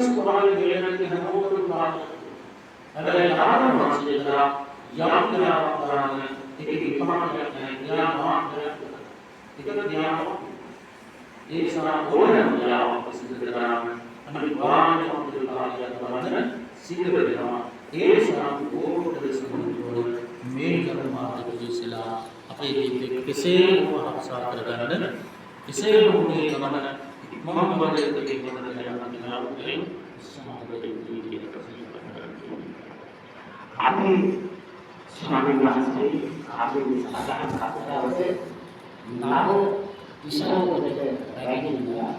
ස්වභාවයෙන් දෙලෙන්නේ හැමෝටම බාරගන්න. හැබැයි ආරම්භ මාසයේදී යම් ක්‍රියාවක් කරන්නේ ඒක විපාකයක් නැහැ. ඥාන මාත්‍රයක්. ඒක ඥානයක්. ඒ නිසා ඕනෑම ක්‍රියාවක් සිදු කරගන්න අනිවාර්යයෙන්ම අපේ කාර්යයක් කරන්න සිද්ධ වෙනවා. ඒ නිසා ඕකට සම්බන්ධව මේ කර්ම මාර්ගයේදීලා අපේ ජීවිතේ කෙසේ හෝ ආශා කරගන්න කෙසේ හෝ මේ ගමන මම බලයේ දෙකකට යන්න අපි ස්වාමීන් වහන්සේ අපේ සදාන් කතාවේ නාම විශ්වාසයට රැඳෙනවා.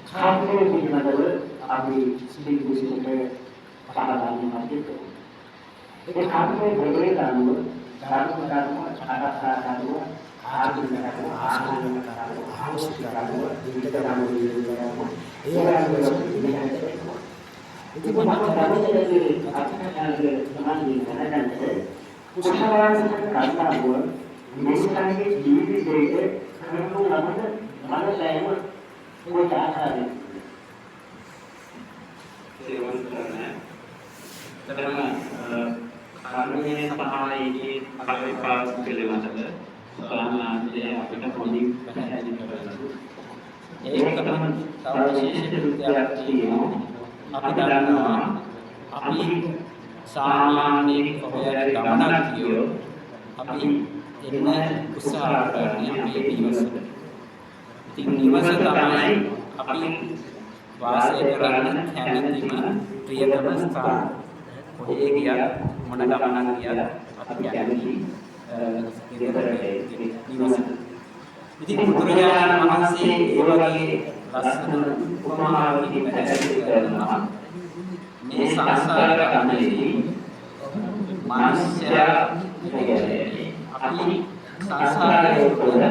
කාර්යයේ පිළිබඳව අපි සිහිගුසිතට පහදාගෙන ඉන්නවා. ඒ කාර්යයේ දෙකේ ගන්නුව ධර්ම ආරක්ෂාව ආධුනිකව අවශ්‍ය කරනවා විවිධ ගාමවල ඒ වගේ itu banyak dari kata-kata teman-teman dan usahawan kata buat misalnya diri diri kalau mana saya mau cakap karena kami sampai ini kami pas kelewatan selama dia kita poli bahasa di teman tahu sih අපි දන්නවා අපි සාමාන්‍යයෙන් කොහේ ගමනක් ගියෝ අපි එන්න උත්සාහ කරන්නේ අපේ නිවසට. ඉතින් නිවස තමයි අපි වාසය කරන්න කැමතිම ප්‍රියතම ස්ථාන. කොහේ ගියත් මොන ගමනක් ගියත් අපි කැමති නිවස. ඉතින් බුදුරජාණන් වහන්සේ ඒ වගේ ලස්සන උපමාවකින් පැහැදිලි කරනවා මේ සංසාර ගමනේදී මානසිකය අපි සංසාරයේ තුළ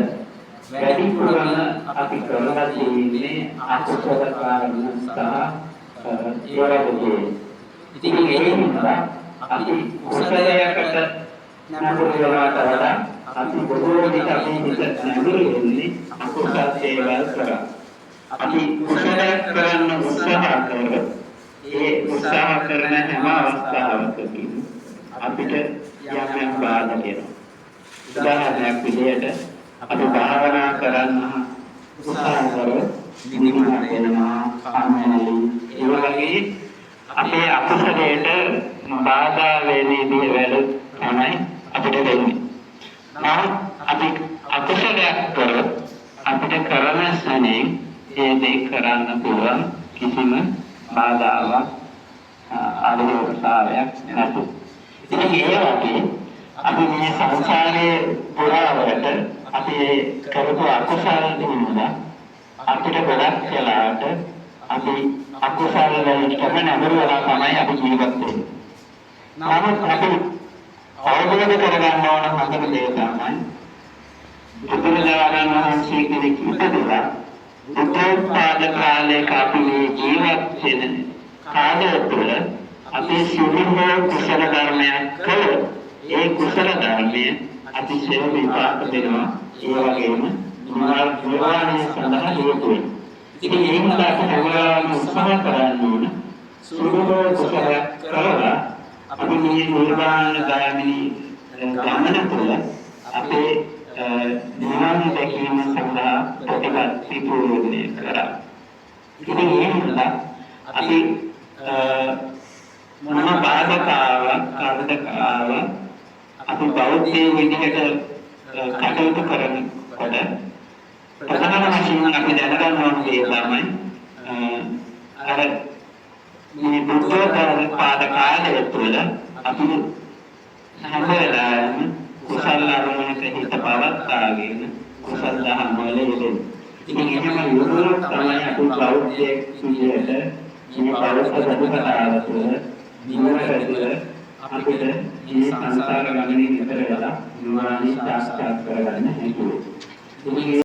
වැඩිපුරම අපි කරලා තියෙන්නේ අකුසල කාර්ය සහ ඒවලදී ඉතින් ඒ නිසා අපි කුසලයකට නමුත් වඩා අපි බොහෝ විට අපි හිත නැඹුරු වෙන්නේ අකුසල සේවල් කරා. අපි උත්සාහ කරන උත්සාහ කරලා ඒ උත්සාහ කරන හැම අවස්ථාවකදී අපිට යම් බාධා එනවා. උදාහරණයක් විදිහට අපි භාවනා කරන්න උත්සාහ කරලා නිදිමත එනවා, කාමයන්ලි ඒ වගේ අපේ අකුසලයට බාධා වෙන දේවල් තමයි අපිට වෙන්නේ. නමුත් අපි අකුසලයක් කරොත් අපිට කරන ස්ථානයේ ඒ දේ කරන්න පුළුවන් කිසිම බාධාවක් ආධිරෝධතාවයක් නැතු. ඉතින් ඒ වගේ අපි මේ සංසාරයේ පුරාවට අපි කරපු අකුසල නිසා අපිට ගොඩක් වෙලාවට අපි අකුසල වලටම නැඹුරු වෙලා තමයි අපි ජීවත් වෙන්නේ. නමුත් අපි අවබෝධ කරගන්න ඕන හතර දේ තමයි බුදුරජාණන් වහන්සේ කෙනෙක් ඉපදලා උපෝත්පාද කාලයක අපි ජීවත් වෙන කාලය තුළ අපි සිහිනෝ කුසල ධර්මයක් කළොත් ඒ කුසල ධර්මය අතිශය විපාක දෙනවා. ඒ වගේම නිර්වාණය සඳහා හේතු වෙනවා. ඉතින් ඒ නිසා අපි හැමෝම උත්සාහ කරන්න ඕන සිහිනෝ කුසලයක් කරලා අපි මේ නිර්වාණ ගාමිනී ගමන තුළ අපේ නිවන් දැකීම සඳහා ප්‍රතිපත්ති පූර්ණය කරා. ඉතින් ඒ නිසා අපි මොන බාධකාව අපි බෞද්ධ විදිහට කටයුතු කරනකොට ප්‍රධාන වශයෙන් අපි දැනගන්න ඕනේ තමයි අර මේ බුද්ධෝත්පාද කාලය තුළ අපි හැම වෙලාවෙම කුසල අරමුණක හිත පවත්වාගෙන කුසල දහම් වල යෙදෙන්න. ඉතින් එහෙම යොමුනොත් තමයි අපි බෞද්ධයෙක් විදිහට මේ පෞද්ගලික සත්‍යතාව තුළ නිවනට අපිට මේ සංසාර ගමනේ ඉතර වෙලා නිවන සාක්ෂාත් කරගන්න හැකියි.